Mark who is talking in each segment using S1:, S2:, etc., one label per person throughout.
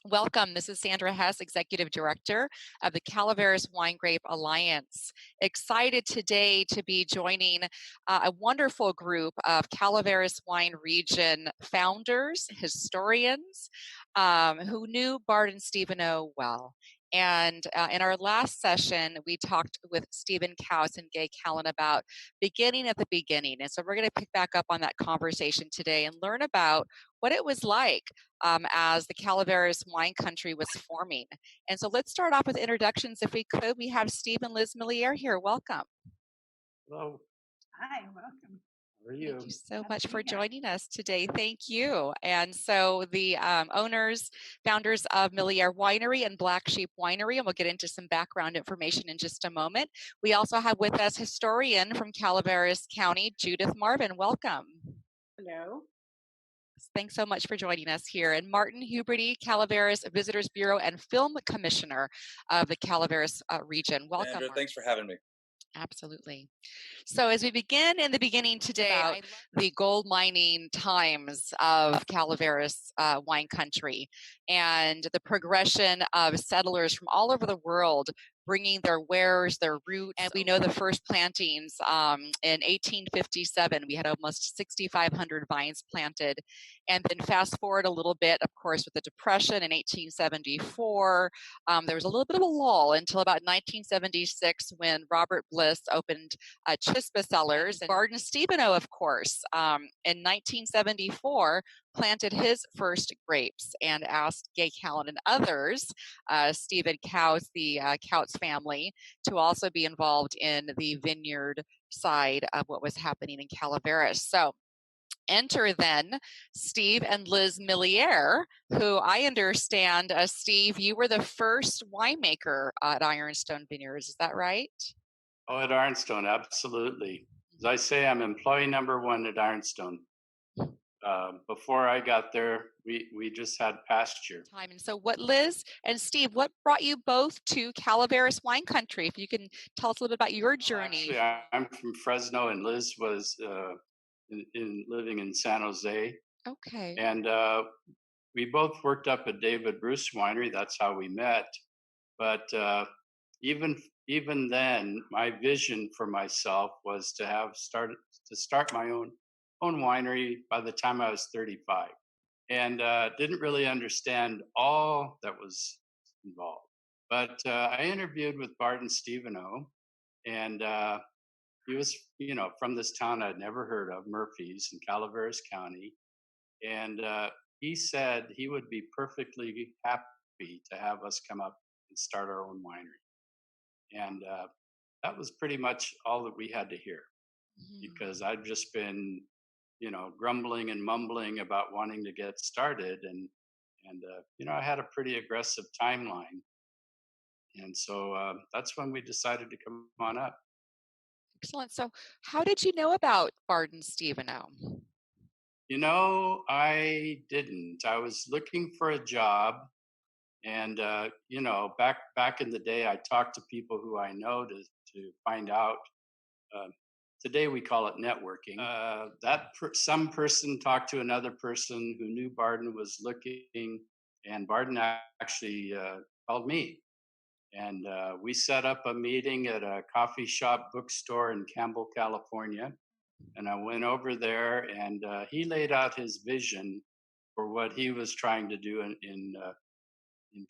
S1: Welcome. This is Sandra Hess, Executive Director of the Calaveras Wine Grape Alliance. Excited today to be joining a wonderful group of Calaveras Wine Region founders, historians who knew Barden Steven well. And in our last session, we talked with Stephen Kaus and Gay Callan about beginning at the beginning. And so we're going to pick back up on that conversation today and learn about what it was like as the Calaveras wine country was forming. And so let's start off with introductions. If we could, we have Steve and Liz Milliere here. Welcome.
S2: Hello.
S3: Hi, welcome.
S2: How are you?
S1: Thank you so much for joining us today. Thank you. And so the founders of Milliere Winery and Black Sheep Winery, and we'll get into some background information in just a moment. We also have with us historian from Calaveras County, Judith Marvin. Welcome.
S3: Hello.
S1: Thanks so much for joining us here. And Martin Huberty, Calaveras Visitors Bureau and Film Commissioner of the Calaveras region. Welcome,
S4: Sandra,
S1: Martin.
S4: thanks for having me.
S1: Absolutely. So as we begin in the beginning today, about the gold mining times of Calaveras wine country and the progression of settlers from all over the world bringing their wares, their roots. And we know the first plantings in 1857, we had almost 6,500 vines planted. And then fast forward a little bit, of course, with the Depression in 1874, there was a little bit of a lull until about 1976 when Robert Bliss opened Chispa Cellars. And Barden Steven, of course, in 1974, planted his first grapes and asked Gay Callan and others, Stephen Kaus, the Kaus family, to also be involved in the vineyard side of what was happening in Calaveras. So enter then Steve and Liz Milliere, who I understand, Steve, you were the first winemaker at Ironstone Vineyards. Is that right?
S2: Oh, at Ironstone, absolutely. As I say, I'm employee number one at Ironstone. Before I got there, we just had pasture.
S1: And so what, Liz and Steve, what brought you both to Calaveras wine country? If you can tell us a little bit about your journey.
S2: Actually, I'm from Fresno, and Liz was living in San Jose.
S1: Okay.
S2: And we both worked up at David Bruce Winery. That's how we met. But even then, my vision for myself was to start my own winery by the time I was 35, and didn't really understand all that was involved. But I interviewed with Barden Steven, and he was, from this town I'd never heard of, Murphy's in Calaveras County, and he said he would be perfectly happy to have us come up and start our own winery. And that was pretty much all that we had to hear, because I'd just been grumbling and mumbling about wanting to get started, and I had a pretty aggressive timeline, and so that's when we decided to come on up.
S1: Excellent. So, how did you know about Barden Steven?
S2: I didn't. I was looking for a job, and back in the day, I talked to people who I know to find out. Today we call it networking. Some person talked to another person who knew Barden was looking, and Barden actually called me. And we set up a meeting at a coffee shop bookstore in Campbell, California. And I went over there, and he laid out his vision for what he was trying to do in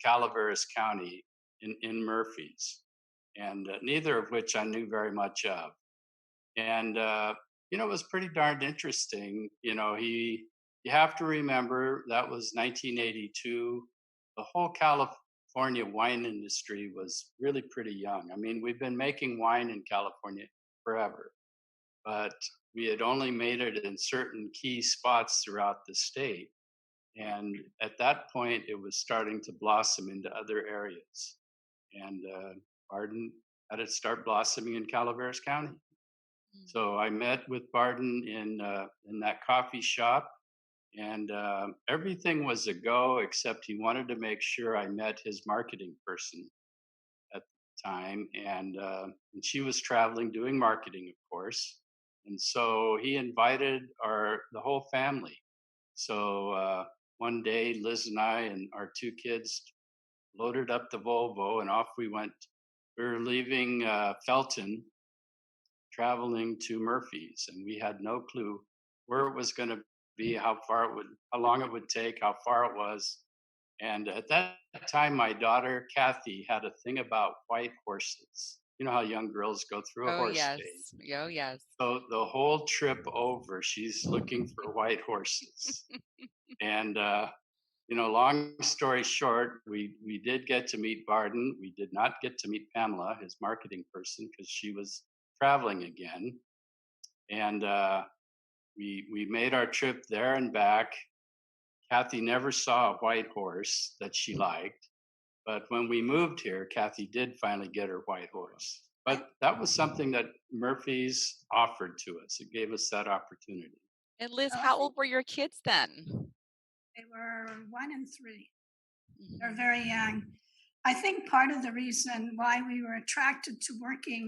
S2: Calaveras County in Murphy's, and neither of which I knew very much of. And it was pretty darn interesting. You have to remember that was 1982. The whole California wine industry was really pretty young. I mean, we've been making wine in California forever, but we had only made it in certain key spots throughout the state. And at that point, it was starting to blossom into other areas. And Barden had it start blossoming in Calaveras County. So I met with Barden in that coffee shop, and everything was a go, except he wanted to make sure I met his marketing person at the time. And she was traveling, doing marketing, of course. And so he invited the whole family. So one day, Liz and I and our two kids loaded up the Volvo and off we went. We were leaving Felton, traveling to Murphy's, and we had no clue where it was going to be, how long it would take, how far it was. And at that time, my daughter Kathy had a thing about white horses. You know how young girls go through a
S1: Oh,
S2: horse
S1: yes.
S2: phase.
S1: Oh, yes.
S2: So the whole trip over, she's looking for white horses. And long story short, we did get to meet Barden. We did not get to meet Pamela, his marketing person, because she was traveling again. And we made our trip there and back. Kathy never saw a white horse that she liked, but when we moved here, Kathy did finally get her white horse. But that was something that Murphy's offered to us. It gave us that opportunity.
S1: And Liz,
S3: Well, I
S1: how
S3: think
S1: old were your kids then?
S3: they were 1 and 3. They're
S1: Mhm.
S3: very young. I think part of the reason why we were attracted to working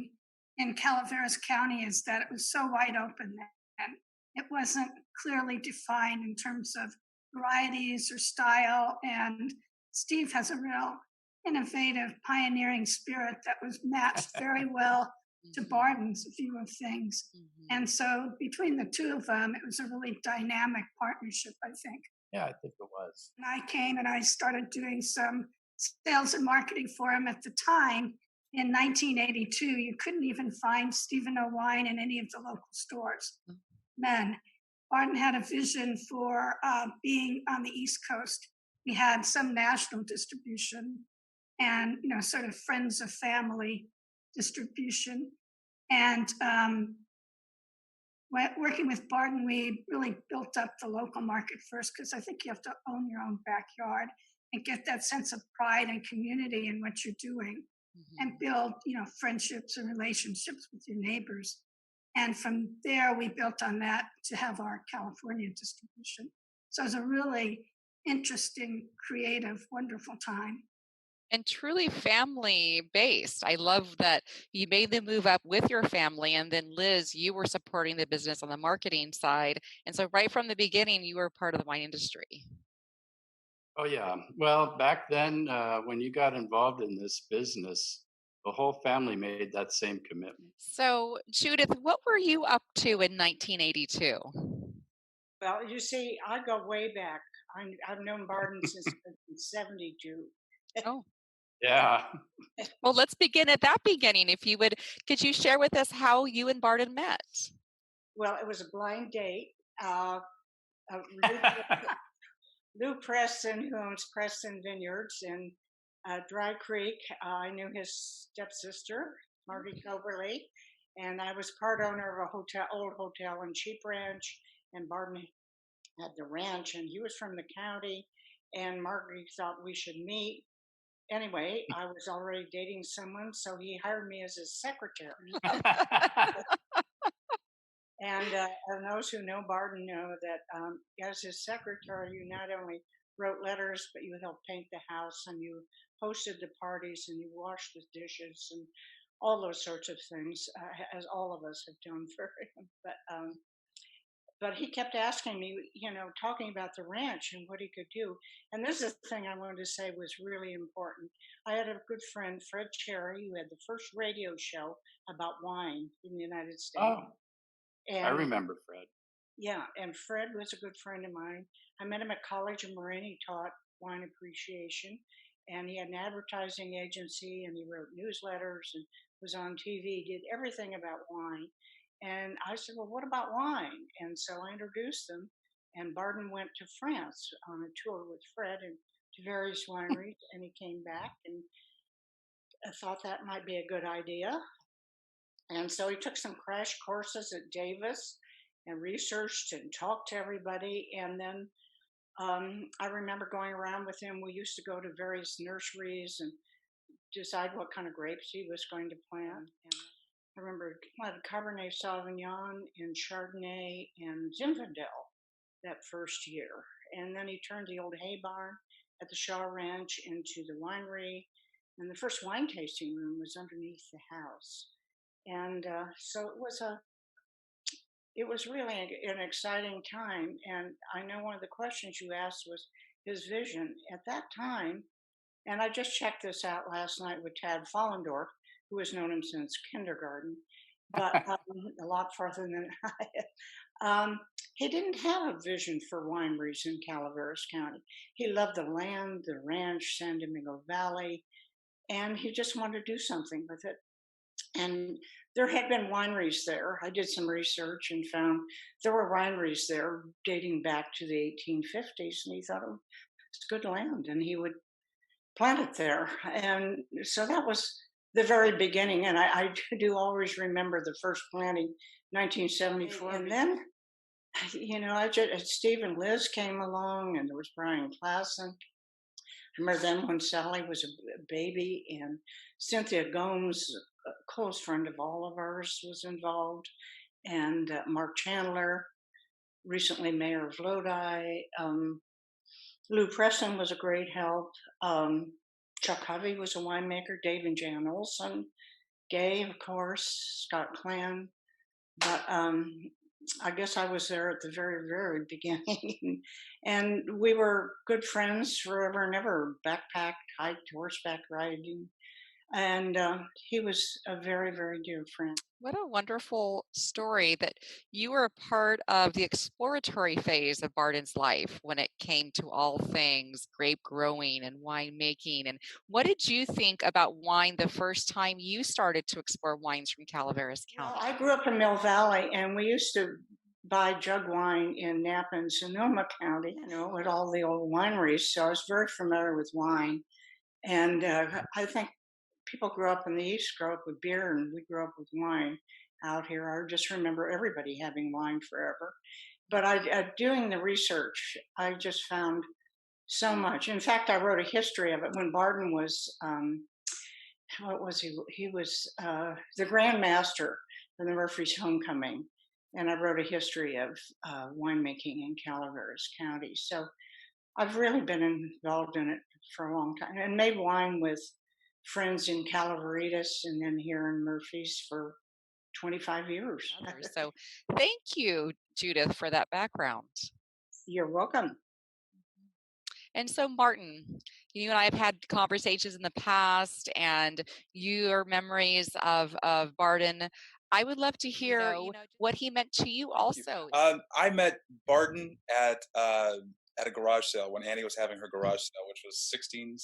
S3: in Calaveras County is that it was so wide open then. It wasn't clearly defined in terms of varieties or style. And Steve has a real innovative, pioneering spirit that was matched very well to
S1: Mhm.
S3: Barton's view of things.
S1: Mhm.
S3: And so between the two of them, it was a really dynamic partnership, I think.
S2: Yeah, I think it was.
S3: And I came and I started doing some sales and marketing for him at the time. In 1982, you couldn't even find Stephen O. Wine in any of the local stores. Then Barton had a vision for being on the East Coast. We had some national distribution and, sort of friends of family distribution. And working with Barden, we really built up the local market first because I think you have to own your own backyard and get that sense of pride and community in what you're doing and
S1: Mhm.
S3: build, friendships and relationships with your neighbors. And from there, we built on that to have our California distribution. So it was a really interesting, creative, wonderful time.
S1: And truly family based. I love that you made the move up with your family. And then, Liz, you were supporting the business on the marketing side. And so, right from the beginning, you were part of the wine industry.
S2: Oh, yeah. Well, back then, when you got involved in this business, the whole family made that same commitment.
S1: So, Judith, what were you up to in 1982?
S4: Well, you see, I go way back. I've known Barden since 1972.
S1: Oh,
S2: Yeah.
S1: well, let's begin at that beginning. If you would, could you share with us how you and Barden met?
S4: Well, it was a blind date. Lou Preston, who owns Preston Vineyards in Dry Creek, I knew his stepsister, Margie Coberly, and I was part owner of a old hotel in Sheep Ranch, and Barden had the ranch, and he was from the county, and Margie thought we should meet. Anyway, I was already dating someone, so he hired me as his secretary. And those who know Barden know that as his secretary, you not only wrote letters, but you helped paint the house and you hosted the parties and you washed the dishes and all those sorts of things, as all of us have done for him. But he kept asking me, talking about the ranch and what he could do. And this is the thing I wanted to say was really important. I had a good friend, Fred Cherry, who had the first radio show about wine in the United States.
S2: Oh, I
S4: And
S2: remember Fred.
S4: yeah, and Fred was a good friend of mine. I met him at college in Marin. He taught wine appreciation, and he had an advertising agency, and he wrote newsletters and was on TV, did everything about wine. And I said, well, what about wine? And so I introduced them, and Barden went to France on a tour with Fred and to various wineries, and he came back, and I thought that might be a good idea. And so he took some crash courses at Davis and researched and talked to everybody. And then I remember going around with him. We used to go to various nurseries and decide what kind of grapes he was going to plant. And I remember planted Cabernet Sauvignon and Chardonnay and Zinfandel that first year. And then he turned the old hay barn at the Shaw Ranch into the winery. And the first wine tasting room was underneath the house. And so it was really an exciting time. And I know one of the questions you asked was, his vision at that time. And I just checked this out last night with Tad Follendorf, who has known him since kindergarten, but a lot farther than I. He didn't have a vision for wineries in Calaveras County. He loved the land, the ranch, San Domingo Valley, and he just wanted to do something with it. And there had been wineries there. I did some research and found there were wineries there dating back to the 1850s, and he thought, oh, it's good land, and he would plant it there. And so that was the very beginning. And I do always remember the first planting, 1974. And then, Steve and Liz came along, and there was Brian Klassen. I remember then when Sally was a baby, and Cynthia Gomes, a close friend of all of ours, was involved, and Mark Chandler, recently mayor of Lodi. Lou Preston was a great help. Chuck Hovey was a winemaker. Dave and Jan Olson. Gay, of course. Scott Klan. But I guess I was there at the very, very beginning. And we were good friends forever and ever. Backpacked, hiked, horseback riding. And he was a very, very dear friend.
S1: What a wonderful story that you were a part of the exploratory phase of Barden's life when it came to all things grape growing and winemaking. And what did you think about wine the first time you started to explore wines from Calaveras County?
S4: Well, I grew up in Mill Valley, and we used to buy jug wine in Napa and Sonoma County, at all the old wineries. So I was very familiar with wine. And I think people grew up in the East, grew up with beer, and we grew up with wine out here. I just remember everybody having wine forever. But doing the research, I just found so much. In fact, I wrote a history of it when Barden was, what was he? He was the Grand Master for the Murphy's Homecoming. And I wrote a history of winemaking in Calaveras County. So I've really been involved in it for a long time and made wine with friends in Calaveritas and then here in Murphy's for 25 years.
S1: So thank you, Judith, for that background.
S4: You're welcome.
S1: And so, Martin, you and I have had conversations in the past, and your memories of Barden. I would love to hear what he meant to you also.
S5: I met Barden at a garage sale when Annie was having her garage sale, which was 16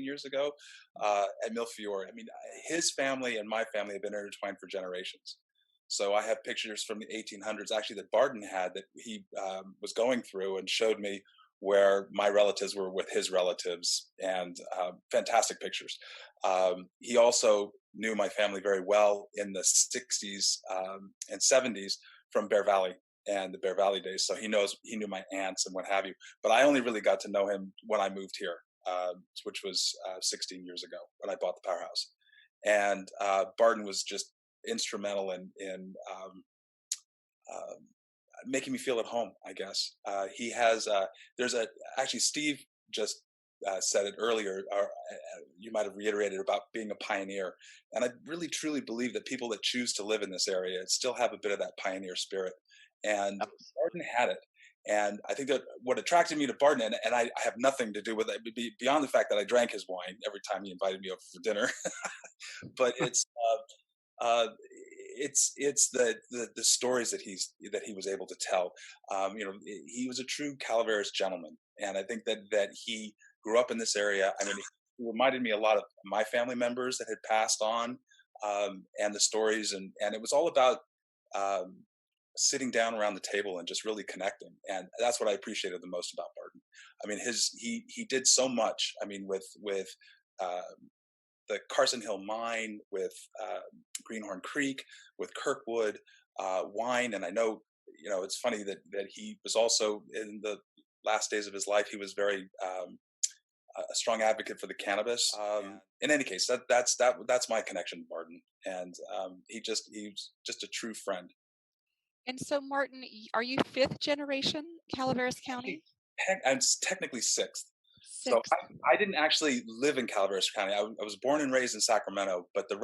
S5: years ago, at Millefiore. I mean, his family and my family have been intertwined for generations. So I have pictures from the 1800s, actually, that Barden had that he was going through and showed me where my relatives were with his relatives, and fantastic pictures. He also knew my family very well in the 60s and 70s from Bear Valley and the Bear Valley days. So he knew my aunts and what have you. But I only really got to know him when I moved here, which was 16 years ago when I bought the powerhouse. And Barden was just instrumental in making me feel at home, I guess. He has, actually Steve just said it earlier, or you might have reiterated about being a pioneer. And I really truly believe that people that choose to live in this area still have a bit of that pioneer spirit. And Barden had it. And I think that what attracted me to Barden, and I have nothing to do with it, beyond the fact that I drank his wine every time he invited me over for dinner, but it's the stories that he was able to tell. He was a true Calaveras gentleman, and I think that he grew up in this area. I mean, he reminded me a lot of my family members that had passed on, and the stories, and it was all about sitting down around the table and just really connecting. And that's what I appreciated the most about Barden. I mean, he did so much. I mean, with the Carson Hill Mine, with Greenhorn Creek, with Kirkwood wine. And I know, it's funny that he was also in the last days of his life, he was very a strong advocate for the cannabis. In any case, that's my connection to Barden. And he's just a true friend.
S1: And so, Martin, are you fifth generation Calaveras County?
S5: I'm technically sixth. So I didn't actually live in Calaveras County. I was born and raised in Sacramento, but the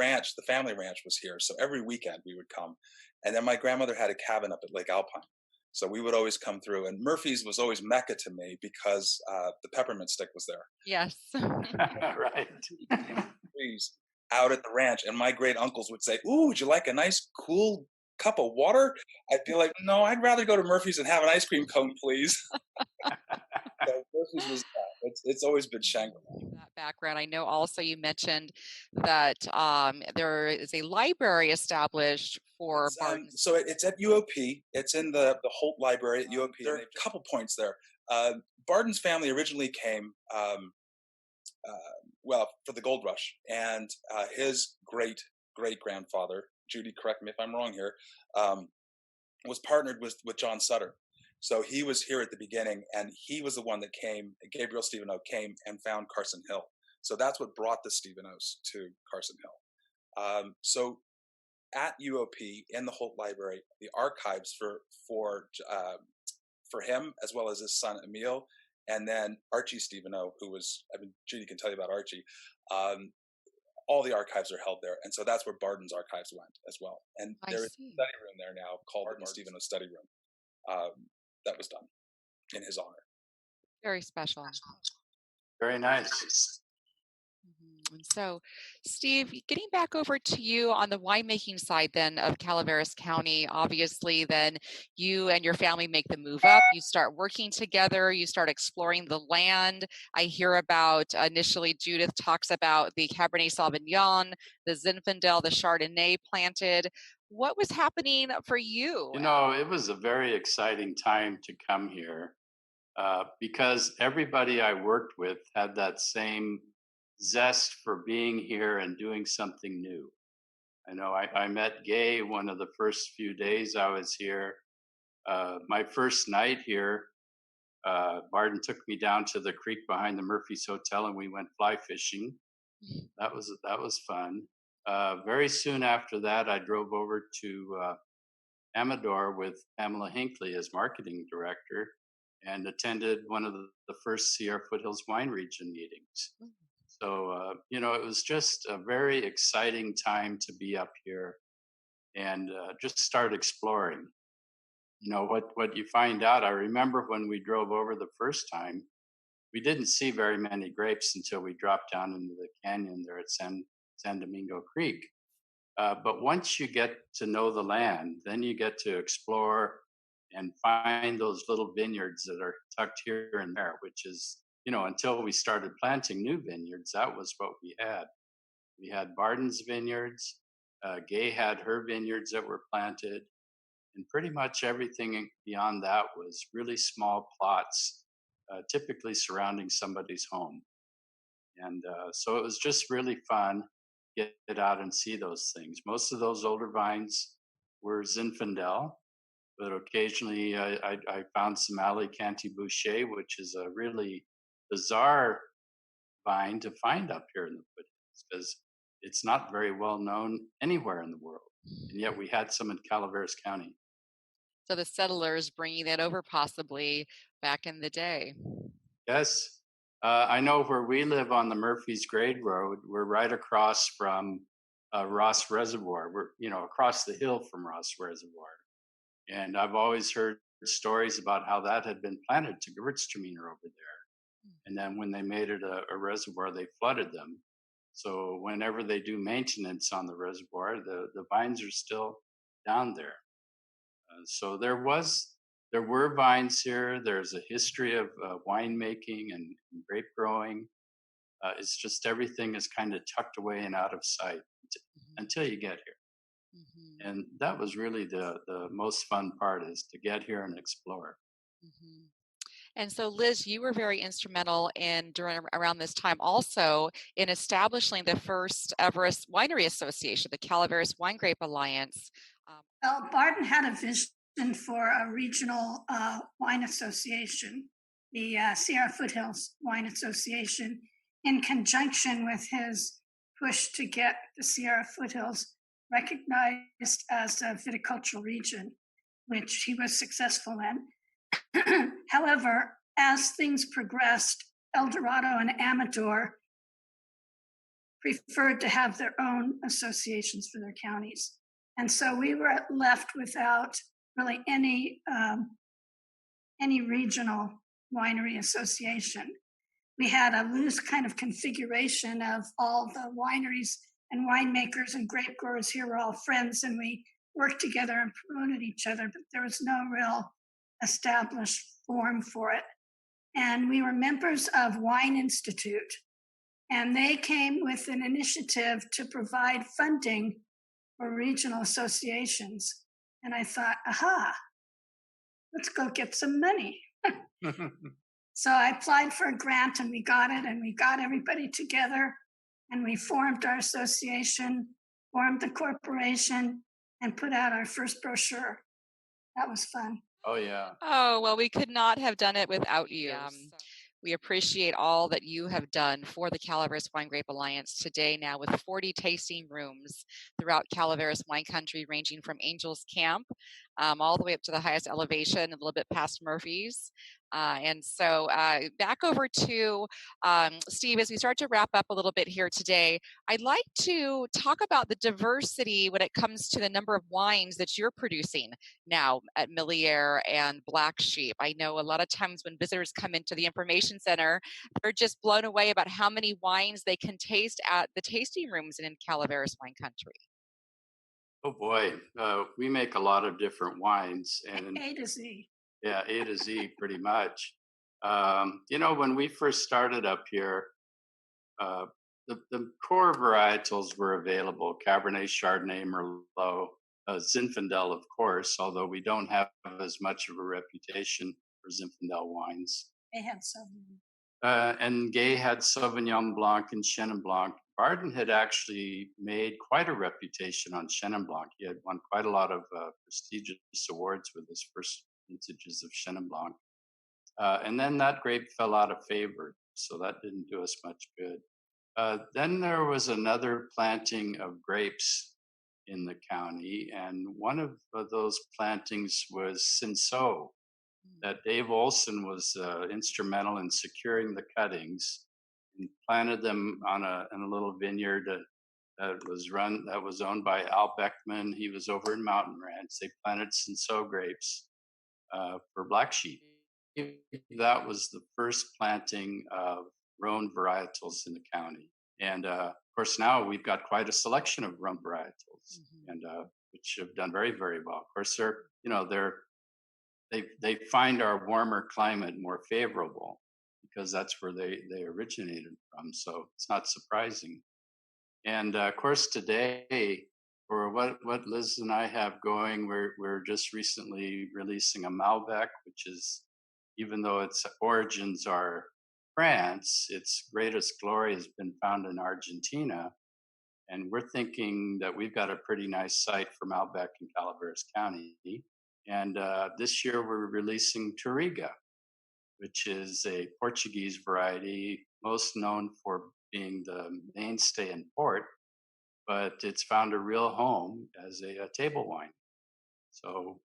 S5: family ranch was here. So every weekend we would come. And then my grandmother had a cabin up at Lake Alpine. So we would always come through, and Murphy's was always Mecca to me because the peppermint stick was there.
S1: Yes.
S2: Right.
S5: Trees out at the ranch, and my great uncles would say, "Ooh, would you like a nice cool cup of water?" I'd be like, "No, I'd rather go to Murphy's and have an ice cream cone, please." So Murphy's was it's always been Shangri-La.
S1: That background. I know also you mentioned that there is a library established for Barden.
S5: So it's at UOP. It's in the Holt Library at UOP. There are a couple points there. Barden's family originally came, well, for the gold rush, and his great grandfather, Judy, correct me if I'm wrong here, was partnered with John Sutter. So he was here at the beginning, and he was the one that came. Gabriel Stevenow came and found Carson Hill. So that's what brought the Stevenows to Carson Hill. So at UOP in the Holt Library, the archives for him as well as his son Emil, and then Archie Stevenow, who was, I mean, Judy can tell you about Archie. All the archives are held there, and so that's where Bartons Archives went as well. And there is a study room there now called Barden Steven Study Room. That was done in his honor.
S1: Very special.
S2: Very nice.
S1: And so, Steve, getting back over to you on the winemaking side then of Calaveras County, obviously then you and your family make the move up, you start working together, you start exploring the land. I hear about, initially Judith talks about the Cabernet Sauvignon, the Zinfandel, the Chardonnay planted. What was happening for you?
S2: You know, it was a very exciting time to come here because everybody I worked with had that same zest for being here and doing something new. I know I met Gay one of the first few days I was here. My first night here, Barden took me down to the creek behind the Murphy's Hotel and we went fly fishing. That was fun. Very soon after that, I drove over to Amador with Pamela Hinckley as marketing director and attended one of the first Sierra Foothills Wine Region meetings. So, you know, it was just a very exciting time to be up here and just start exploring. You know, what you find out, I remember when we drove over the first time, we didn't see very many grapes until we dropped down into the canyon there at San Domingo Creek. But once you get to know the land, then you get to explore and find those little vineyards that are tucked here and there, which is, you know, until we started planting new vineyards, that was what we had. We had Barden's vineyards, Gay had her vineyards that were planted, and pretty much everything beyond that was really small plots, typically surrounding somebody's home. And so it was just really fun to get out and see those things. Most of those older vines were Zinfandel, but occasionally I found some Alicante Boucher, which is a really bizarre vine to find up here in the foothills because it's not very well known anywhere in the world. And yet we had some in Calaveras County.
S1: So the settlers bringing that over possibly back in the day.
S2: Yes. I know where we live on the Murphy's Grade Road, we're right across from Ross Reservoir. We're, you know, across the hill from Ross Reservoir. And I've always heard stories about how that had been planted to Gewürztraminer over there. And then when they made it a reservoir, they flooded them. So whenever they do maintenance on the reservoir, the vines are still down there. So there were vines here. There's a history of winemaking and grape growing. It's just everything is kind of tucked away and out of sight until you get here. Mm-hmm. And that was really the most fun part, is to get here and explore.
S1: Mm-hmm. And so, Liz, you were very instrumental around this time also in establishing the first ever winery association, the Calaveras Wine Grape Alliance.
S3: Well, Barden had a vision for a regional wine association, the Sierra Foothills Wine Association, in conjunction with his push to get the Sierra Foothills recognized as a viticultural region, which he was successful in. However, as things progressed, El Dorado and Amador preferred to have their own associations for their counties. And so we were left without really any any regional winery association. We had a loose kind of configuration of all the wineries and winemakers and grape growers here were all friends, and we worked together and promoted each other, but there was no real established form for it. And we were members of Wine Institute, and they came with an initiative to provide funding for regional associations. And I thought, aha, let's go get some money. So I applied for a grant and we got it, and we got everybody together and we formed our association, formed the corporation, and put out our first brochure. That was fun.
S2: Oh, yeah.
S1: Oh, well, we could not have done it without you. We appreciate all that you have done for the Calaveras Wine Grape Alliance today, now with 40 tasting rooms throughout Calaveras wine country, ranging from Angels Camp all the way up to the highest elevation, a little bit past Murphy's. And so back over to Steve, as we start to wrap up a little bit here today, I'd like to talk about the diversity when it comes to the number of wines that you're producing now at Milliere and Black Sheep. I know a lot of times when visitors come into the information center, they're just blown away about how many wines they can taste at the tasting rooms in Calaveras wine country.
S2: Oh boy, we make a lot of different wines, and
S3: A to Z.
S2: Yeah, A to Z, pretty much. When we first started up here, the core varietals were available: Cabernet, Chardonnay, Merlot, Zinfandel, of course. Although we don't have as much of a reputation for Zinfandel wines.
S3: They had Sauvignon.
S2: And Gay had Sauvignon Blanc and Chenin Blanc. Barden had actually made quite a reputation on Chenin Blanc. He had won quite a lot of prestigious awards with his first vintages of Chenin Blanc. And then that grape fell out of favor, so that didn't do us much good. Then there was another planting of grapes in the county, and one of those plantings was Cinsault, that Dave Olson was instrumental in securing the cuttings and planted them on in a little vineyard that was owned by Al Beckman. He was over in Mountain Ranch. They planted Cinsault grapes for Black Sheep. That was the first planting of Rhone varietals in the county. And of course, now we've got quite a selection of Rhone varietals, and which have done very, very well. Of course, they find our warmer climate more favorable because that's where they originated from. So it's not surprising. And of course, today, for what Liz and I have going, we're just recently releasing a Malbec, which is, even though its origins are France, its greatest glory has been found in Argentina. And we're thinking that we've got a pretty nice site for Malbec in Calaveras County. And this year we're releasing Touriga, which is a Portuguese variety, most known for being the mainstay in port, but it's found a real home as a table wine. So,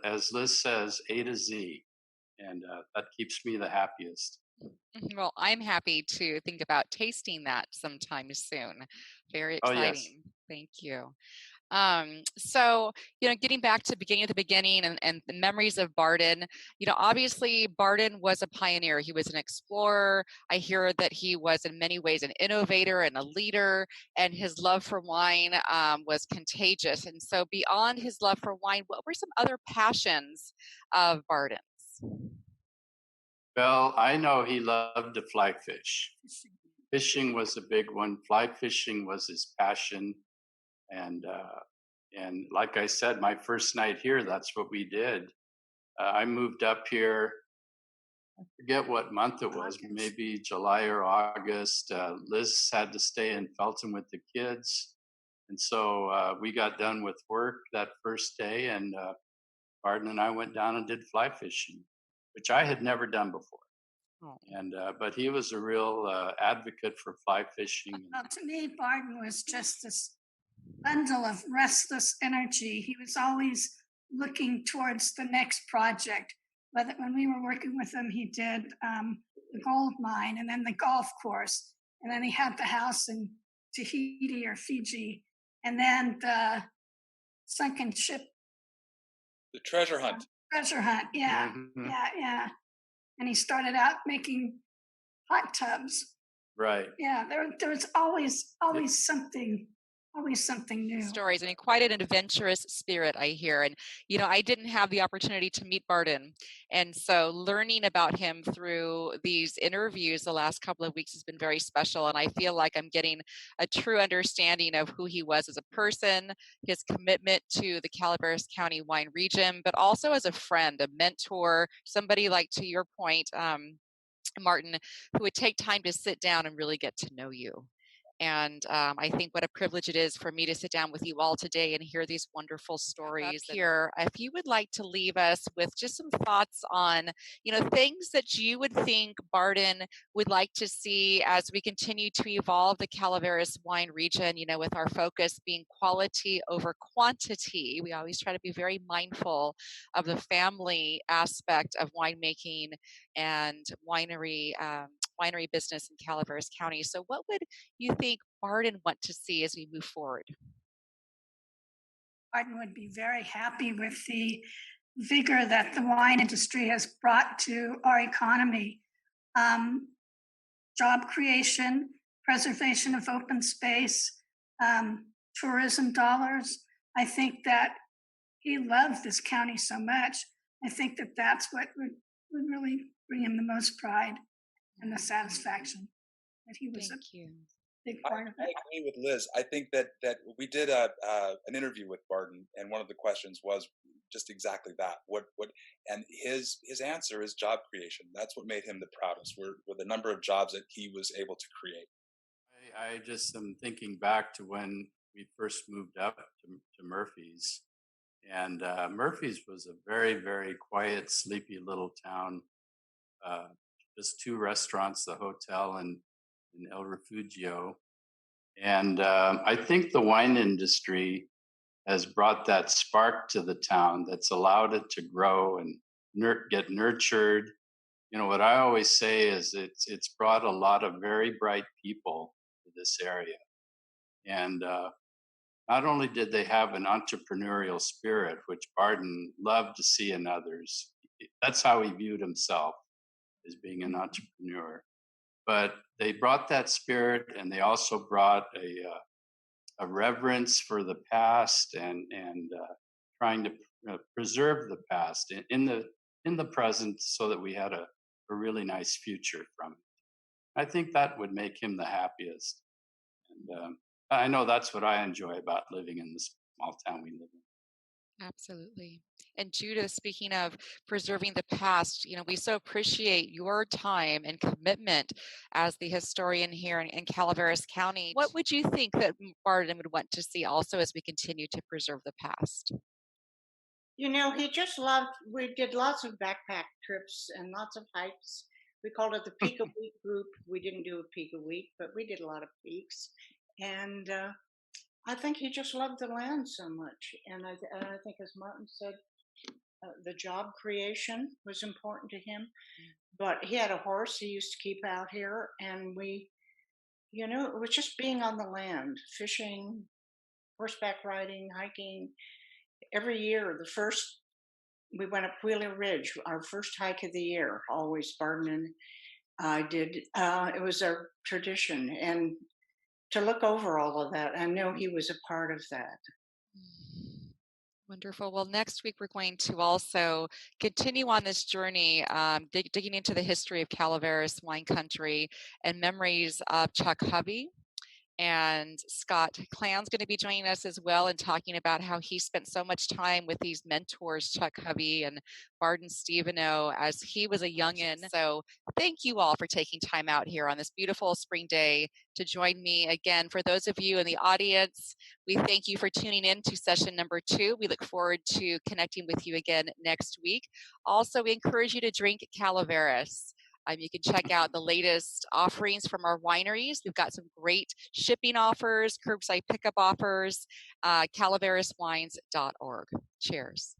S2: as Liz says, A to Z, and that keeps me the happiest.
S1: Well, I'm happy to think about tasting that sometime soon. Very exciting.
S2: Oh, yes.
S1: Thank you. So, getting back to the beginning and the memories of Barden, obviously Barden was a pioneer. He was an explorer. I hear that he was in many ways an innovator and a leader, and his love for wine was contagious. And so beyond his love for wine, what were some other passions of Barden's?
S2: Well, I know he loved to fly fish. Fishing was a big one. Fly fishing was his passion. And like I said, my first night here, that's what we did. I moved up here, I forget what month it was, maybe July or August. Liz had to stay in Felton with the kids. And so we got done with work that first day, and Barden and I went down and did fly fishing, which I had never done before. Oh. And but he was a real advocate for fly fishing.
S3: Well, to me, Barden was just this bundle of restless energy. He was always looking towards the next project. But when we were working with him, he did the gold mine and then the golf course. And then he had the house in Tahiti or Fiji. And then the sunken ship.
S5: The treasure hunt.
S3: treasure hunt. Yeah, yeah. And he started out making hot tubs.
S2: Right.
S3: Yeah, there was always something new.
S1: Stories. I mean, quite an adventurous spirit, I hear. And, I didn't have the opportunity to meet Barden. And so learning about him through these interviews the last couple of weeks has been very special. And I feel like I'm getting a true understanding of who he was as a person, his commitment to the Calaveras County wine region, but also as a friend, a mentor, somebody like, to your point, Martin, who would take time to sit down and really get to know you. And I think what a privilege it is for me to sit down with you all today and hear these wonderful stories. Here, if you would like to leave us with just some thoughts on, things that you would think Barden would like to see as we continue to evolve the Calaveras wine region, with our focus being quality over quantity. We always try to be very mindful of the family aspect of winemaking and winery business in Calaveras County. So what would you think Barden want to see as we move forward?
S3: Barden would be very happy with the vigor that the wine industry has brought to our economy. Job creation, preservation of open space, tourism dollars. I think that he loved this county so much. I think that that's what would really bring him the most pride and the satisfaction that he was big part of it.
S5: I agree with Liz. I think that we did an interview with Barden, and one of the questions was just exactly that. And his answer is job creation. That's what made him the proudest. Were the number of jobs that he was able to create.
S2: I just am thinking back to when we first moved up to Murphy's, and Murphy's was a very, very quiet, sleepy little town. Just 2 restaurants, the hotel and El Refugio. And I think the wine industry has brought that spark to the town that's allowed it to grow and get nurtured. What I always say is it's brought a lot of very bright people to this area. And not only did they have an entrepreneurial spirit, which Barden loved to see in others, that's how he viewed himself, as being an entrepreneur. But they brought that spirit, and they also brought a reverence for the past and trying to preserve the past in the present, so that we had a really nice future from it. I think that would make him the happiest. And I know that's what I enjoy about living in the small town we live in.
S1: Absolutely. And Judith, speaking of preserving the past, we so appreciate your time and commitment as the historian here in Calaveras County. What would you think that Barden would want to see also as we continue to preserve the past?
S4: He just loved, we did lots of backpack trips and lots of hikes. We called it the Peak a Week group. We didn't do a peak a week, but we did a lot of peaks. And I think he just loved the land so much. And I think, as Martin said, the job creation was important to him. But he had a horse he used to keep out here. And it was just being on the land, fishing, horseback riding, hiking. Every year, we went up Wheeler Ridge, our first hike of the year, always Barden and I did. It was our tradition. And to look over all of that, I know he was a part of that.
S1: Wonderful. Well, next week we're going to also continue on this journey, digging into the history of Calaveras wine country and memories of Chuck Hovey. And Scott Clan's going to be joining us as well and talking about how he spent so much time with these mentors, Chuck Hovey and Barden Steven, as he was a youngin'. So thank you all for taking time out here on this beautiful spring day to join me. Again, for those of you in the audience, we thank you for tuning in to session number 2. We look forward to connecting with you again next week. Also, we encourage you to drink Calaveras. You can check out the latest offerings from our wineries. We've got some great shipping offers, curbside pickup offers, calaveraswines.org. Cheers.